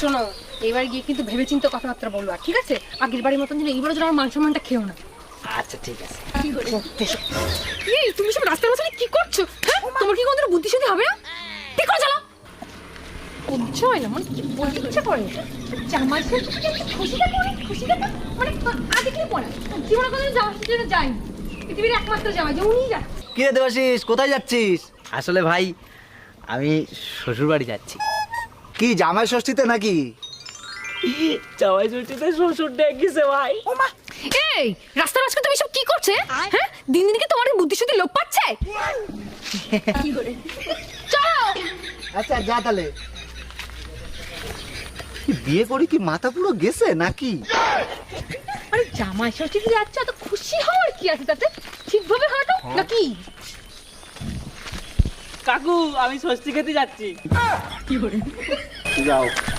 শোনো, এবার গিয়ে কিন্তু ভেবেচিন্তে কথাবার্তা বলবা, ঠিক আছে? আগের বাড়ির মতন যেন এইবার যেন আমার মান সম্মানটা খেও না। আচ্ছা ঠিক আছে। এই তুমি সব রাস্তার মাঝখানে কি করছো? হ্যাঁ, তোমার কি কোনো বুদ্ধি শুদ্ধি হবে না? ঠিক করে চালাও। বুঝছো হয় না, মানে কি বলতে ইচ্ছা করে জামাই খুশিটা করে খুশিটা মানে আগে কি পড়া জীবনে কোনো জামাই ষষ্ঠীতে যায়নি, পৃথিবীর একমাত্র জামাই যে উনিই যা। কি রে দেবাশিস, কোথায় যাচ্ছিস? আসলে ভাই আমি শ্বশুর বাড়ি যাচ্ছি। কি জামাই ষষ্ঠীতে নাকি? জামাই ষষ্ঠীতে শ্বশুর ডেকেছে ভাই। এই রাস্তার মাঝখানে তুমি সব কি করছে? হ্যাঁ, দিন দিন কি তোমার এই বুদ্ধি শুদ্ধি লোপ পাচ্ছে? চলো। আচ্ছা যা তাহলে। কি বিয়ে করি কি মাথা পুরো গেছে নাকি? আরে জামাই ষষ্ঠীতে যাচ্ছ, তো খুশি হওয়ার কি আছে তাতে? ঠিকভাবে হাঁটো নাকি? কাকু আমি ষষ্ঠী খেতে যাচ্ছি। যাও।